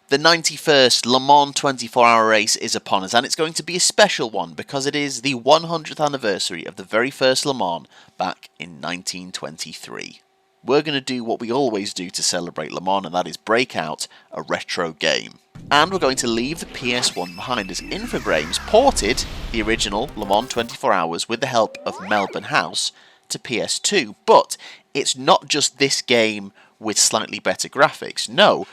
The 91st Le Mans 24-hour race is upon us, and it's going to be a special one because it is the 100th anniversary of the very first Le Mans back in 1923. We're going to do what we always do to celebrate Le Mans, and that is break out a retro game. And we're going to leave the PS1 behind as Infogrames ported the original Le Mans 24 Hours with the help of Melbourne House to PS2. But it's not just this game with slightly better graphics. No,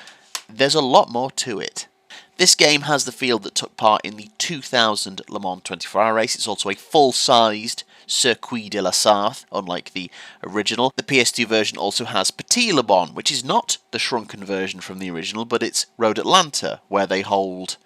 there's a lot more to it. This game has the field that took part in the 2000 Le Mans 24-hour race. It's also a full-sized Circuit de la Sarthe, unlike the original. The PS2 version also has Petit Le Mans, which is not the shrunken version from the original, but it's Road Atlanta, where they hold,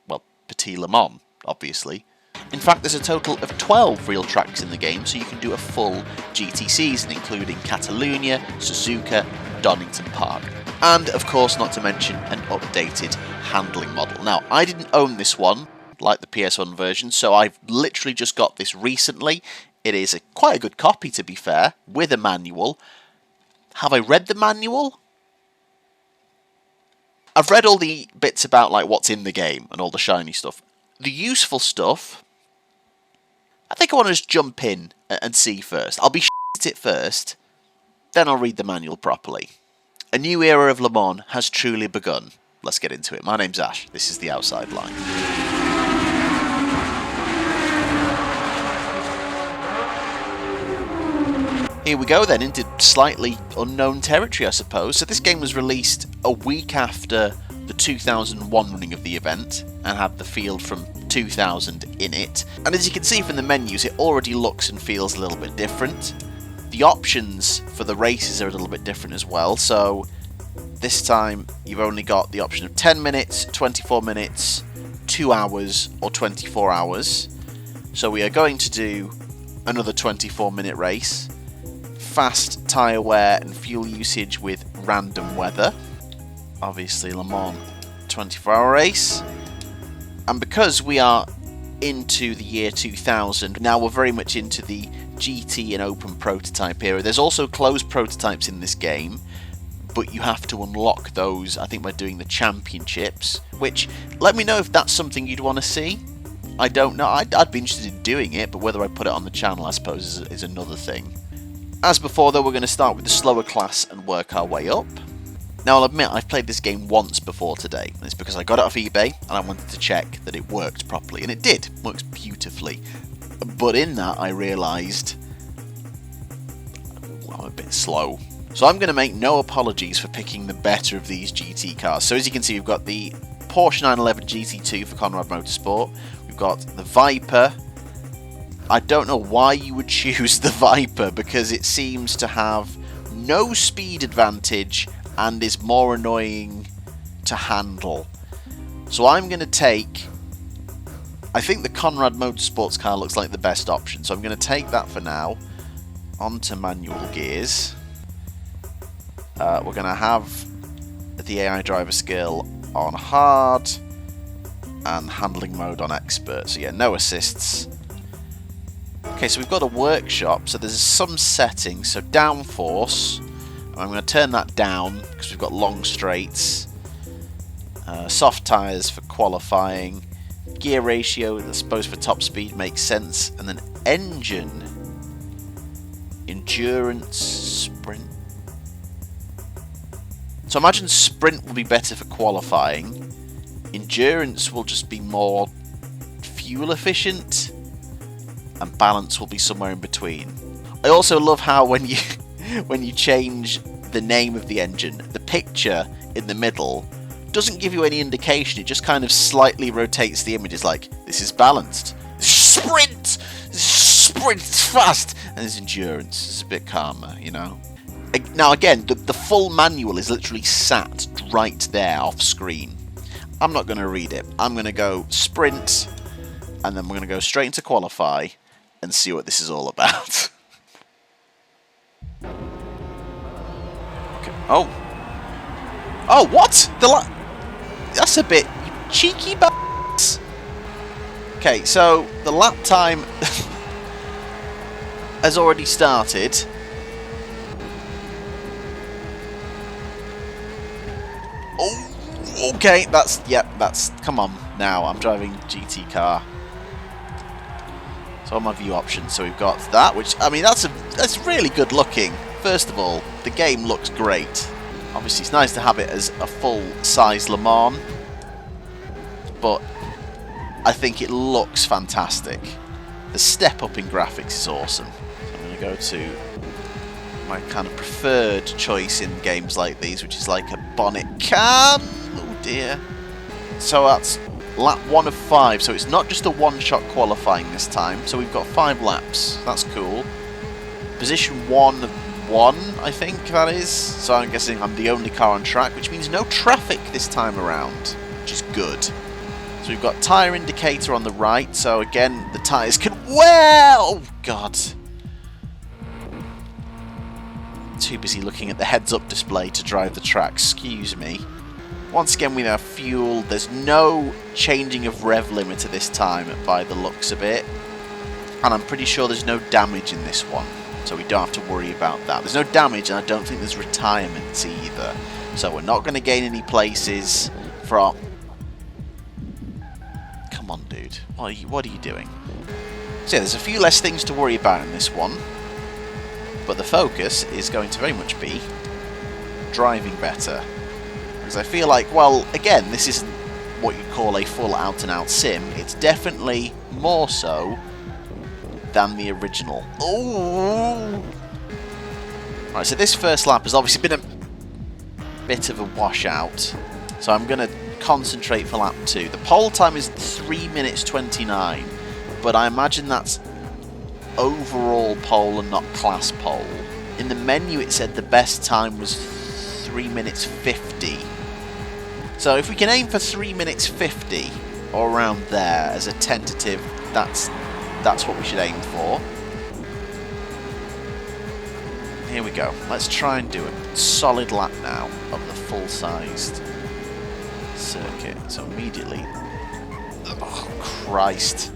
well, Petit Le Mans, obviously. In fact, there's a total of 12 real tracks in the game, so you can do a full GT season, including Catalunya, Suzuka, Donington Park. And, of course, not to mention an updated handling model. Now, I didn't own this one, like the PS1 version, so I've literally just got this recently. It is quite a good copy, to be fair, with a manual. Have I read the manual? I've read all the bits about like what's in the game and all the shiny stuff. The useful stuff, I think I want to just jump in and see first. I'll be shit at it first, then I'll read the manual properly. A new era of Le Mans has truly begun. Let's get into it. My name's Ash. This is The Outside Line. Here we go then, into slightly unknown territory, I suppose. So this game was released a week after the 2001 running of the event, and had the field from 2000 in it. And as you can see from the menus, it already looks and feels a little bit different. The options for the races are a little bit different as well, so this time you've only got the option of 10 minutes, 24 minutes, 2 hours, or 24 hours. So we are going to do another 24-minute race. Fast tyre wear and fuel usage with random weather. Obviously Le Mans 24-hour race. And because we are into the year 2000, now we're very much into the GT and open prototype era. There's also closed prototypes in this game, but you have to unlock those, I think, by doing the championships, which, let me know if that's something you'd want to see. I don't know, I'd be interested in doing it, but whether I put it on the channel, I suppose, is another thing. As before, though, we're going to start with the slower class and work our way up. Now, I'll admit, I've played this game once before today, and it's because I got it off eBay, and I wanted to check that it worked properly, and it did. It works beautifully. But in that, I realised I'm a bit slow. So I'm going to make no apologies for picking the better of these GT cars. So as you can see, we've got the Porsche 911 GT2 for Conrad Motorsport. We've got the Viper. I don't know why you would choose the Viper, because it seems to have no speed advantage and is more annoying to handle. So I'm going to take, I think the Conrad Motorsports car looks like the best option, so I'm going to take that for now. Onto manual gears. We're going to have the AI driver skill on hard and handling mode on expert. So yeah, no assists. Okay, so we've got a workshop, so there's some settings. So downforce, I'm going to turn that down because we've got long straights. Soft tyres for qualifying. Gear ratio, I suppose for top speed makes sense. And then engine, endurance, sprint. So I imagine sprint will be better for qualifying. Endurance will just be more fuel efficient. And balance will be somewhere in between. I also love how when you change the name of the engine, the picture in the middle doesn't give you any indication. It just kind of slightly rotates the image. It's like, this is balanced. Sprint! Sprint! It's fast! And there's endurance. It's a bit calmer, you know. Now again, the full manual is literally sat right there off screen. I'm not going to read it. I'm going to go sprint, and then we're going to go straight into qualify and see what this is all about. Okay. Oh. Oh, what? That's a bit cheeky b****s. Okay, so the lap time has already started. Oh, Okay, that's, come on now, I'm driving GT car. So on my view options, so we've got that, which, I mean, that's really good looking. First of all, the game looks great. Obviously, it's nice to have it as a full-size Le Mans, but I think it looks fantastic. The step up in graphics is awesome. So I'm going to go to my kind of preferred choice in games like these, which is like a bonnet cam. Oh dear. So that's lap 1 of 5, so it's not just a one-shot qualifying this time. So we've got 5 laps. That's cool. Position 1 of 1, I think that is. So I'm guessing I'm the only car on track, which means no traffic this time around, which is good. So we've got tyre indicator on the right, so again, the tyres can... Well! Oh, God. Too busy looking at the heads-up display to drive the track, excuse me. Once again, we have fuel. There's no changing of rev limiter this time, by the looks of it. And I'm pretty sure there's no damage in this one, so we don't have to worry about that. There's no damage, and I don't think there's retirements either. So we're not going to gain any places from... Come on, dude. What are you doing? So yeah, there's a few less things to worry about in this one. But the focus is going to very much be driving better. Because I feel like, well, again, this isn't what you'd call a full out-and-out sim. It's definitely more so than the original. Ooh! Right, so this first lap has obviously been a bit of a washout. So I'm going to concentrate for lap 2. The pole time is 3 minutes 29, but I imagine that's overall pole and not class pole. In the menu it said the best time was 3 minutes 50. So if we can aim for 3 minutes 50 or around there as a tentative, that's what we should aim for. Here we go. Let's try and do a solid lap now of the full-sized circuit. So immediately... Oh, Christ.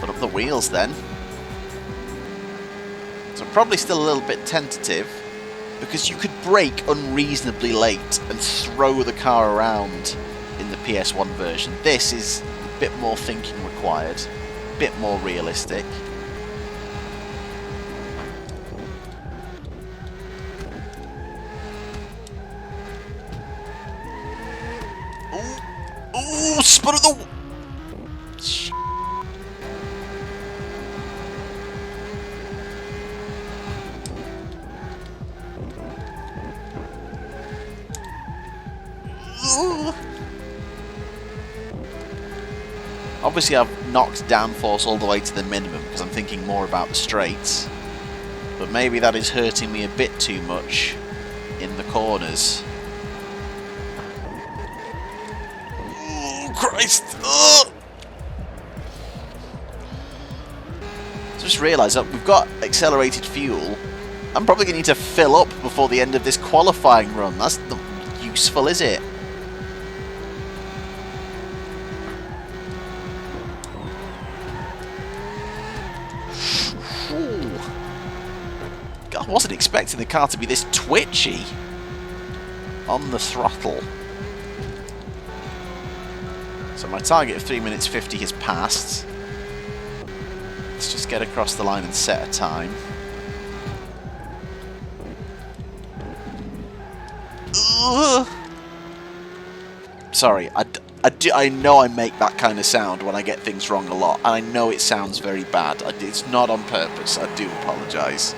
Put up the wheels then. So probably still a little bit tentative, because you could brake unreasonably late and throw the car around in the PS1 version. This is a bit more thinking required, a bit more realistic. Ooh, spun at the... Obviously I've knocked downforce all the way to the minimum because I'm thinking more about the straights, but maybe that is hurting me a bit too much in the corners. Oh, Christ! Oh! Just realised that we've got accelerated fuel. I'm probably going to need to fill up before the end of this qualifying run. That's not useful, is it? I wasn't expecting the car to be this twitchy on the throttle. So my target of 3 minutes 50 has passed. Let's just get across the line and set a time. Ugh. Sorry, I know I make that kind of sound when I get things wrong a lot, and I know it sounds very bad. It's not on purpose, I do apologise.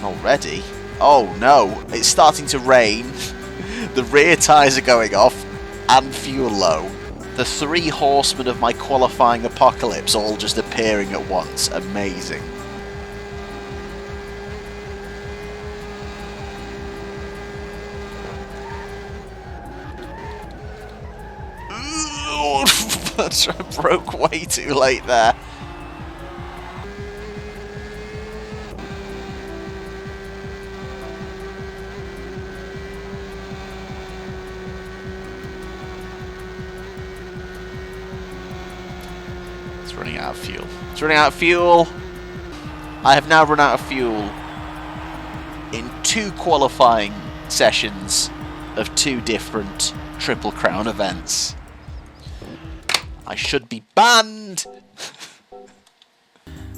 Already? Oh no, it's starting to rain, the rear tyres are going off, and fuel low. The 3 horsemen of my qualifying apocalypse all just appearing at once. Amazing. Broke way too late there. It's running out of fuel. It's running out of fuel. I have now run out of fuel in 2 qualifying sessions of 2 different Triple Crown events. I should be banned!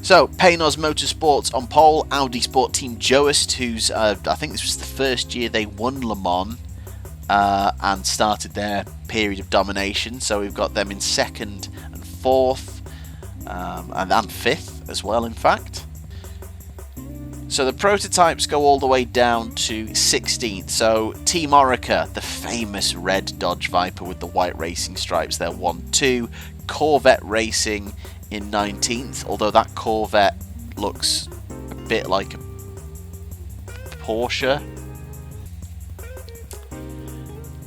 So, Paynos Motorsports on pole, Audi Sport Team Joest, who's, I think this was the first year they won Le Mans and started their period of domination. So we've got them in 2nd and 4th and 5th as well, in fact. So the prototypes go all the way down to 16th. So Team Orica, the famous red Dodge Viper with the white racing stripes, they're 1-2. Corvette Racing in 19th, although that Corvette looks a bit like a Porsche.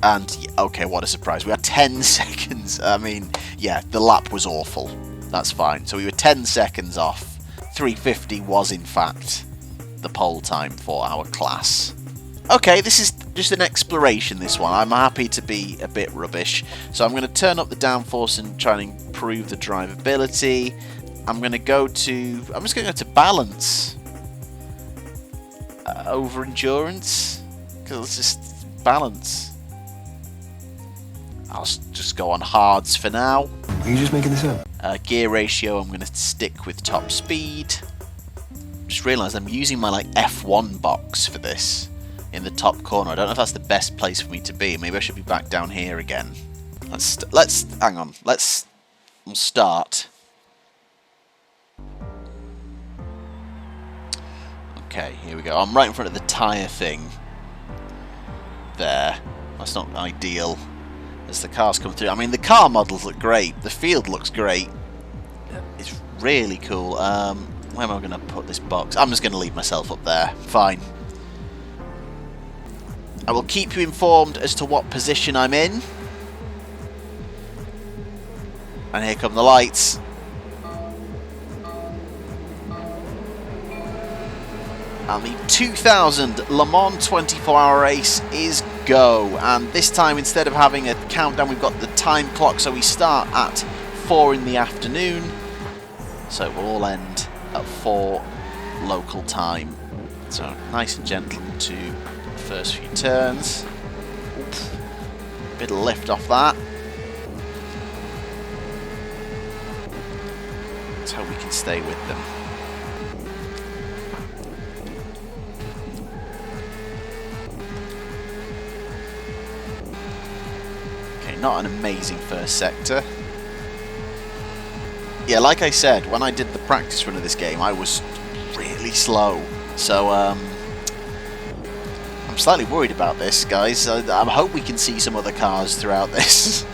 And, okay, what a surprise. We had 10 seconds. I mean, yeah, the lap was awful. That's fine. So we were 10 seconds off. 3:50 was, in fact, the pole time for our class. Okay, this is just an exploration, this one. I'm happy to be a bit rubbish. So I'm going to turn up the downforce and try and improve the drivability. I'm just going to go to balance over endurance, because let's just balance. I'll just go on hards for now. Are you just making this up? Gear ratio, I'm going to stick with top speed. Just realised I'm using my like F1 box for this in the top corner. I don't know if that's the best place for me to be. Maybe I should be back down here again. Let's hang on. We'll start. Okay, here we go. I'm right in front of the tyre thing. There. That's not ideal as the cars come through. I mean, the car models look great. The field looks great. It's really cool. Where am I going to put this box? I'm just going to leave myself up there. Fine. I will keep you informed as to what position I'm in. And here come the lights. And the 2000 Le Mans 24-hour race is go. And this time, instead of having a countdown, we've got the time clock. So we start at 4 in the afternoon. So it will all end at 4 local time. So nice and gentle to the first few turns. Oops. Bit of lift off that. Let's hope we can stay with them. Okay, not an amazing first sector. Yeah, like I said, when I did the practice run of this game, I was really slow. So, I'm slightly worried about this, guys. I hope we can see some other cars throughout this.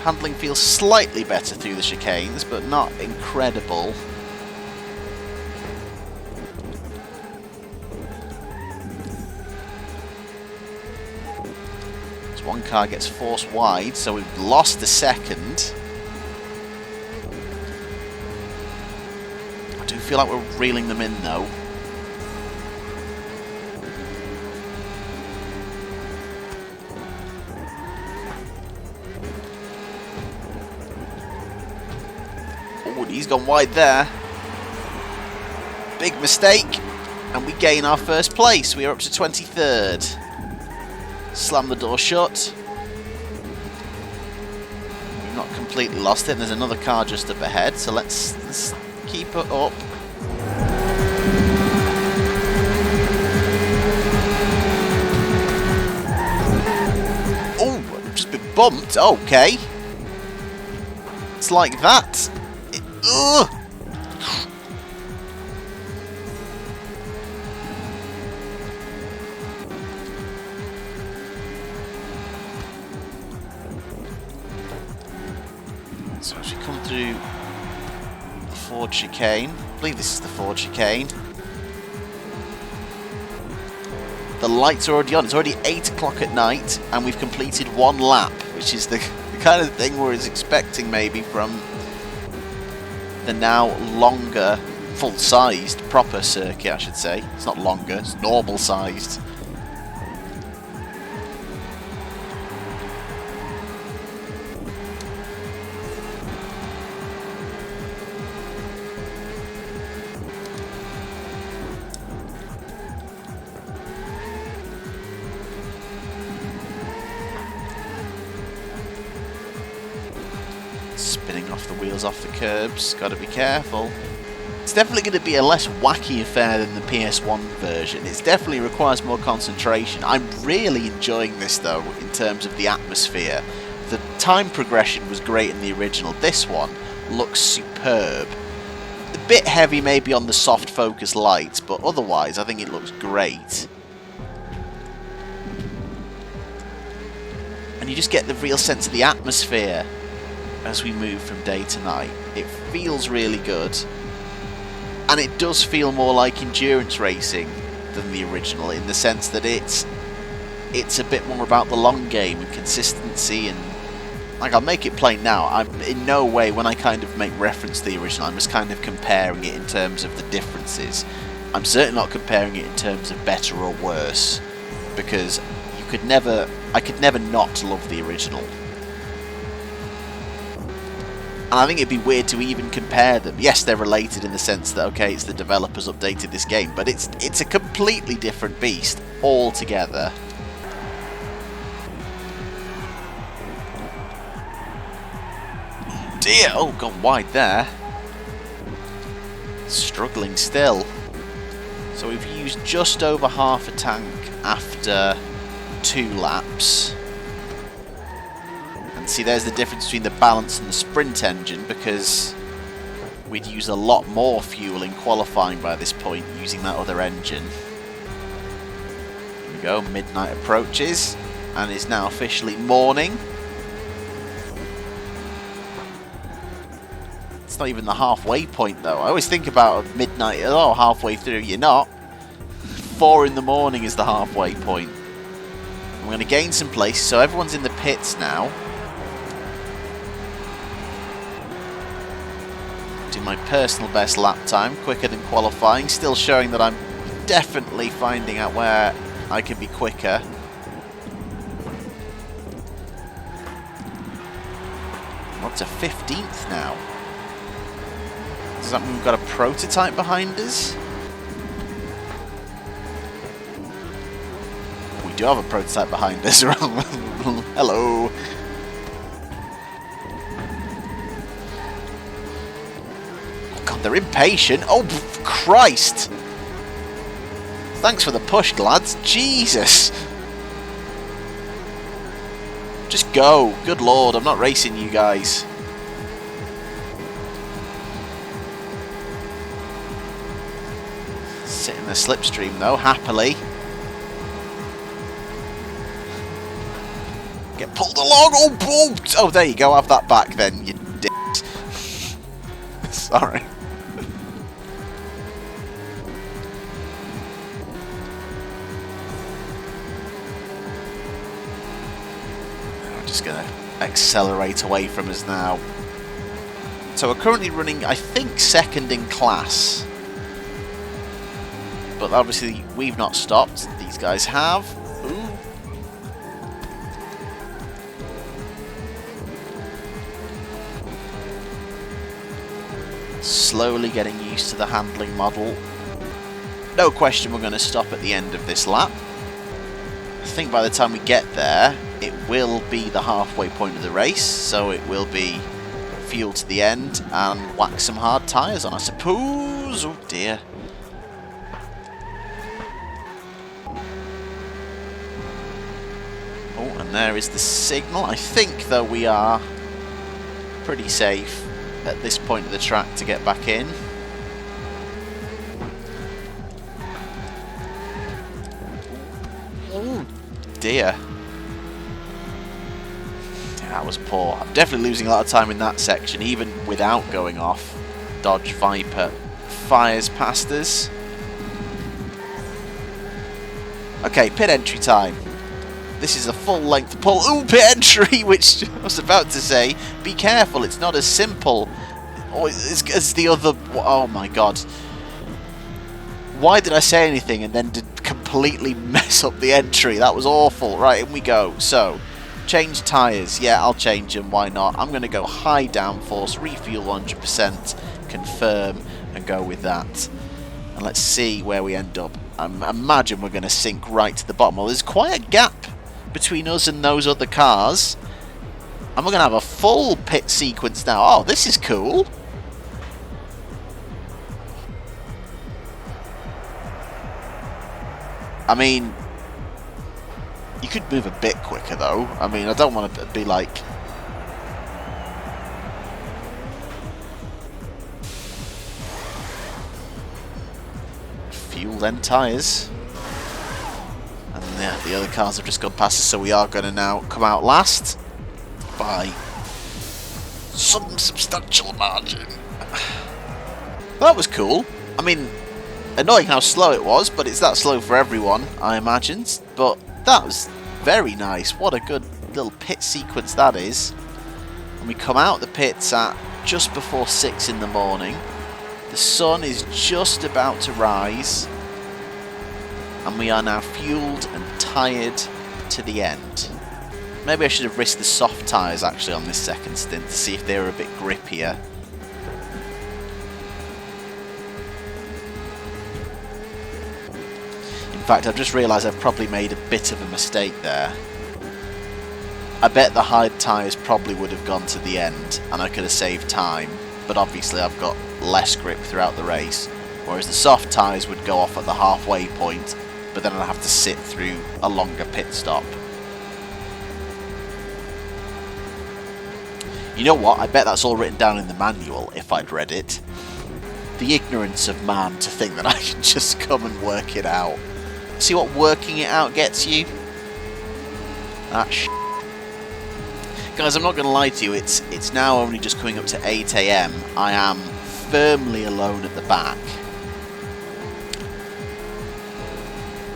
Handling feels slightly better through the chicanes, but not incredible. So one car gets forced wide, so we've lost a second. I do feel like we're reeling them in though. He's gone wide there. Big mistake. And we gain our first place. We are up to 23rd. Slam the door shut. We've not completely lost it. And there's another car just up ahead. So let's keep it up. Oh, I've just been bumped. Okay. It's like that. Ugh. So as we come through the Ford chicane, I believe this is the Ford chicane. The lights are already on. It's already 8 o'clock at night, and we've completed 1 lap, which is the kind of thing we're expecting maybe from the now longer, full-sized, proper circuit, I should say. It's not longer, it's normal-sized. Spinning off the wheels off the curbs, gotta be careful. It's definitely going to be a less wacky affair than the PS1 version. It definitely requires more concentration. I'm really enjoying this though, in terms of the atmosphere. The time progression was great in the original. This one looks superb. A bit heavy maybe on the soft focus lights, but otherwise I think it looks great. And you just get the real sense of the atmosphere as we move from day to night. It feels really good. And it does feel more like endurance racing than the original, in the sense that it's a bit more about the long game and consistency, and like, I'll make it plain now, I'm in no way, when I kind of make reference to the original, I'm just kind of comparing it in terms of the differences. I'm certainly not comparing it in terms of better or worse, because I could never not love the original. And I think it'd be weird to even compare them. Yes, they're related in the sense that, okay, it's the developers updated this game, but it's a completely different beast altogether. Dear, oh, gone wide there. Struggling still. So we've used just over half a tank after 2 laps. See, there's the difference between the balance and the sprint engine, because we'd use a lot more fuel in qualifying by this point using that other engine. Here we go, midnight approaches, and it's now officially morning. It's not even the halfway point though. I always think about midnight, oh, halfway through. You're not. 4 in the morning is the halfway point. I'm going to gain some place, so everyone's in the pits now. My personal best lap time, quicker than qualifying, still showing that I'm definitely finding out where I can be quicker. Up to 15th now. Does that mean we've got a prototype behind us? We do have a prototype behind us. Hello. They're impatient. Oh, Christ! Thanks for the push, lads. Jesus! Just go. Good lord, I'm not racing you guys. Sit in the slipstream, though, happily. Get pulled along. Oh, there you go. Have that back, then, you dicks. Sorry. Just going to accelerate away from us now. So we're currently running, I think, 2nd in class. But obviously we've not stopped. These guys have. Ooh. Slowly getting used to the handling model. No question we're going to stop at the end of this lap. I think by the time we get there, it will be the halfway point of the race, so it will be fuel to the end and whack some hard tyres on, I suppose. Oh dear. Oh, and there is the signal. I think, though, we are pretty safe at this point of the track to get back in. Oh dear. That was poor. I'm definitely losing a lot of time in that section, even without going off. Dodge Viper fires past us. Okay, pit entry time. This is a full length pull. Ooh, pit entry, which I was about to say, be careful, it's not as simple as the other. Oh my god. Why did I say anything and then did completely mess up the entry? That was awful. Right, in we go. So, change tyres. Yeah, I'll change them. Why not? I'm going to go high downforce, refuel 100%, confirm, and go with that. And let's see where we end up. I imagine we're going to sink right to the bottom. Well, there's quite a gap between us and those other cars. And we're going to have a full pit sequence now. Oh, this is cool. I mean, you could move a bit quicker though. I mean, I don't want to be like... Fuel then tyres. And yeah, the other cars have just gone past us, so we are going to now come out last by some substantial margin. That was cool. I mean, annoying how slow it was, but it's that slow for everyone, I imagine. But that was very nice. What a good little pit sequence that is. And we come out the pits at just before 6 in the morning. The sun is just about to rise. And we are now fueled and tired to the end. Maybe I should have risked the soft tyres actually on this second stint to see if they were a bit grippier. In fact, I've just realised I've probably made a bit of a mistake there. I bet the hard tyres probably would have gone to the end and I could have saved time, but obviously I've got less grip throughout the race, whereas the soft tyres would go off at the halfway point, but then I'd have to sit through a longer pit stop. You know what, I bet that's all written down in the manual if I'd read it. The ignorance of man to think that I can just come and work it out. See what working it out gets you? That sh**. Guys, I'm not going to lie to you, it's now only just coming up to 8 AM. I am firmly alone at the back.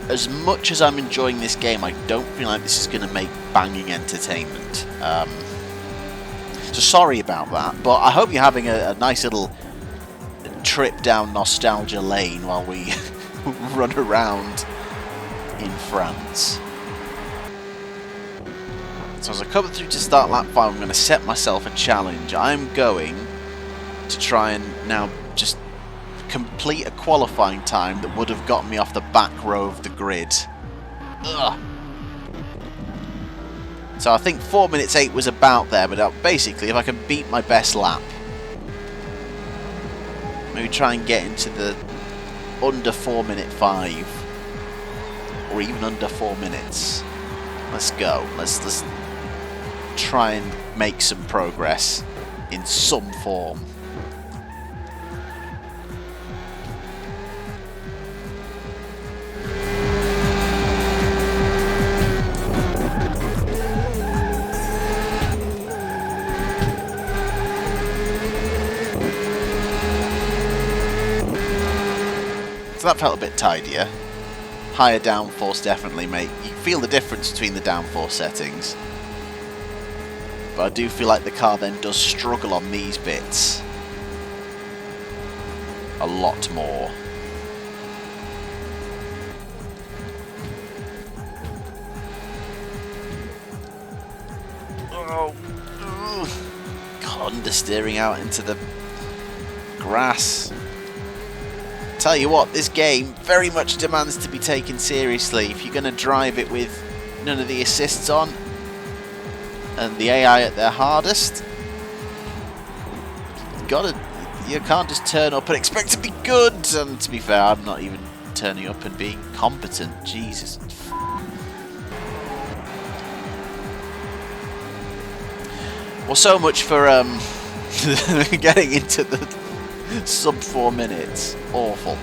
As much as I'm enjoying this game, I don't feel like this is going to make banging entertainment. So sorry about that, but I hope you're having a nice little trip down nostalgia lane while we run around in France. So as I come through to start lap 5, I'm going to set myself a challenge. I'm going to try and now just complete a qualifying time that would have gotten me off the back row of the grid. Ugh. So I think 4 minutes 8 was about there, but basically if I can beat my best lap, maybe try and get into the under 4 minute 5. Or even under 4 minutes. Let's go. Let's try and make some progress in some form. So that felt a bit tidier. Higher downforce definitely you feel the difference between the downforce settings. But I do feel like the car then does struggle on these bits a lot more. Oh, God, understeering out into the grass. Tell you what, this game very much demands to be taken seriously. If you're going to drive it with none of the assists on and the AI at their hardest, you can't just turn up and expect to be good. And to be fair, I'm not even turning up and being competent. Jesus. Well, so much for getting into the sub 4 minutes. Awful.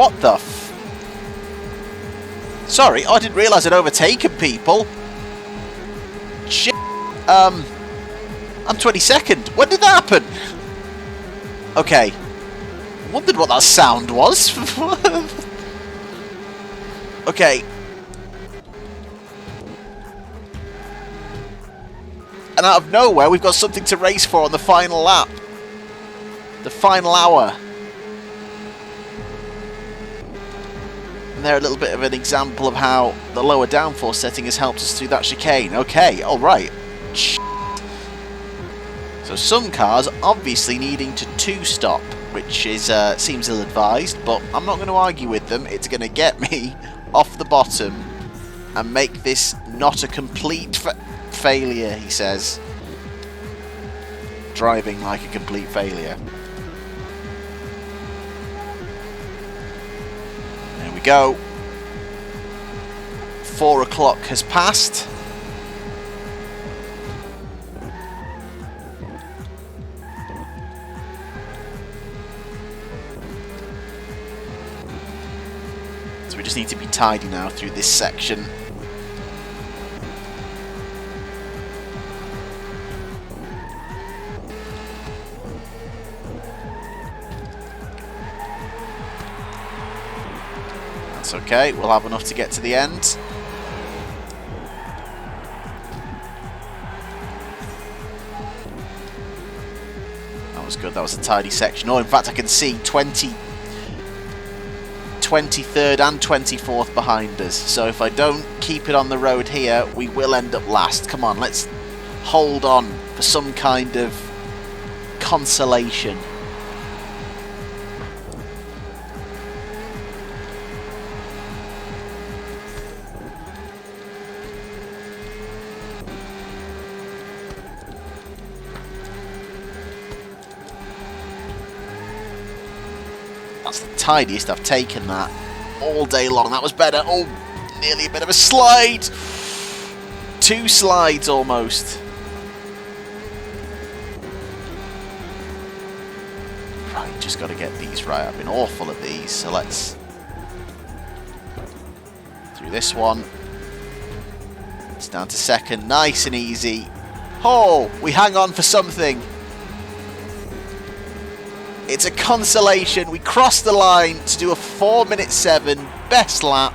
What the f... Sorry, I didn't realise I'd overtaken people. Shit. I'm 22nd. When did that happen? Okay. Wondered what that sound was. Okay. And out of nowhere, we've got something to race for on the final lap. The final hour. And they're a little bit of an example of how the lower downforce setting has helped us through that chicane. Okay, alright. So some cars obviously needing to two-stop, which is seems ill-advised, but I'm not going to argue with them. It's going to get me off the bottom and make this not a complete failure, he says. Driving like a complete failure. There we go. 4 o'clock has passed. So we just need to be tidy now through this section. That's okay, we'll have enough to get to the end. That was good, that was a tidy section. Oh, in fact I can see 23rd and 24th behind us. So if I don't keep it on the road here, we will end up last. Come on, let's hold on for some kind of consolation. That's the tidiest I've taken that all day long. That was better. Oh, nearly a bit of a slide. 2 slides almost. Right, just got to get these right. I've been awful at these, so let's through this one. It's down to second, nice and easy. Oh, we hang on for something. It's a consolation. We crossed the line to do a 4:07 best lap.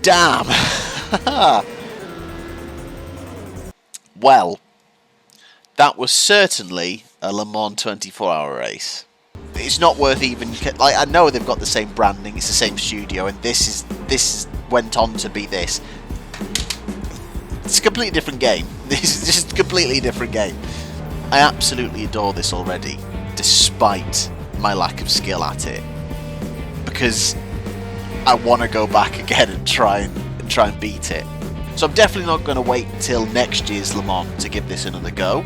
Damn. Well, that was certainly a Le Mans 24-hour race. It's not worth even... Like, I know they've got the same branding, it's the same studio, and this went on to be this. It's a completely different game. This is just a completely different game. I absolutely adore this already, despite my lack of skill at it, because I want to go back again and try and beat it. So I'm definitely not going to wait till next year's Le Mans to give this another go.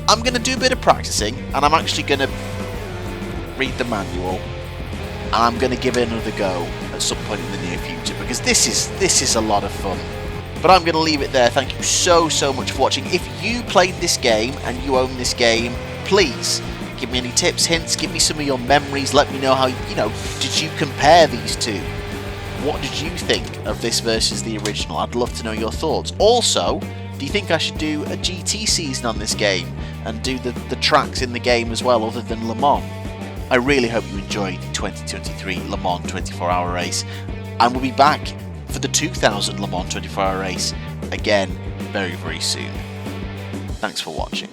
I'm going to do a bit of practicing, and I'm actually going to read the manual, and I'm going to give it another go at some point in the near future, because this is a lot of fun. But I'm going to leave it there. Thank you so much for watching. If you played this game and you own this game, please give me any tips, hints, give me some of your memories. Let me know how, did you compare these two? What did you think of this versus the original? I'd love to know your thoughts. Also, do you think I should do a GT season on this game and do the tracks in the game as well, other than Le Mans? I really hope you enjoyed the 2023 Le Mans 24-hour race, and we'll be back for the 2000 Le Mans 24-hour race again very soon. Thanks for watching.